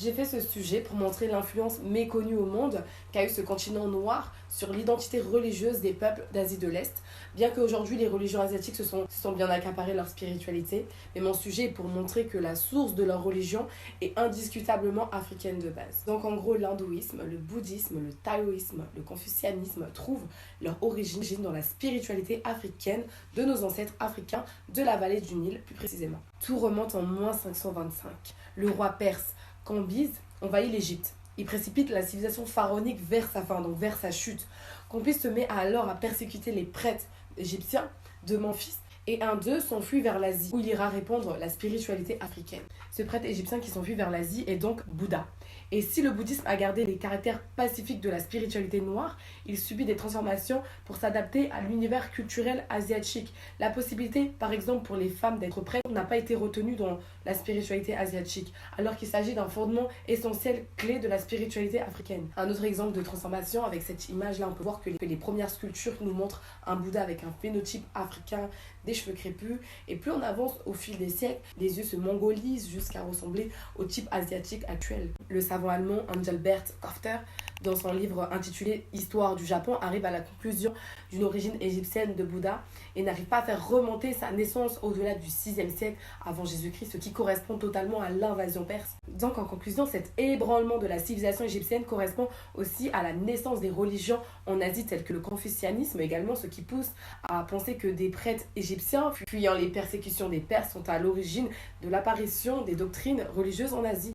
J'ai fait ce sujet pour montrer l'influence méconnue au monde qu'a eu ce continent noir sur l'identité religieuse des peuples d'Asie de l'Est. Bien qu'aujourd'hui les religions asiatiques se sont bien accaparées leur spiritualité, mais mon sujet est pour montrer que la source de leur religion est indiscutablement africaine de base. Donc en gros, l'hindouisme, le bouddhisme, le taoïsme, le confucianisme trouvent leur origine dans la spiritualité africaine de nos ancêtres africains de la vallée du Nil plus précisément. Tout remonte en moins 525. Le roi perse Cambyse envahit l'Égypte. Il précipite la civilisation pharaonique vers sa fin, donc vers sa chute. Cambyse se met alors à persécuter les prêtres égyptiens de Memphis et un d'eux s'enfuit vers l'Asie où il ira répandre la spiritualité africaine. Ce prêtre égyptien qui s'enfuit vers l'Asie est donc Bouddha. Et si le bouddhisme a gardé les caractères pacifiques de la spiritualité noire, il subit des transformations pour s'adapter à l'univers culturel asiatique. La possibilité, par exemple, pour les femmes d'être prêtres n'a pas été retenue dans la spiritualité asiatique, alors qu'il s'agit d'un fondement essentiel clé de la spiritualité africaine. Un autre exemple de transformation, avec cette image-là, on peut voir que les premières sculptures nous montrent un Bouddha avec un phénotype africain, des cheveux crépus, et plus on avance au fil des siècles, les yeux se mongolisent jusqu'à ressembler au type asiatique actuel. Le savant allemand Engelbert Kofter, dans son livre intitulé Histoire du Japon, arrive à la conclusion d'une origine égyptienne de Bouddha et n'arrive pas à faire remonter sa naissance au-delà du 6e siècle avant Jésus-Christ, ce qui correspond totalement à l'invasion perse. Donc en conclusion, cet ébranlement de la civilisation égyptienne correspond aussi à la naissance des religions en Asie telles que le confucianisme également, ce qui pousse à penser que des prêtres égyptiens, fuyant les persécutions des Perses, sont à l'origine de l'apparition des doctrines religieuses en Asie.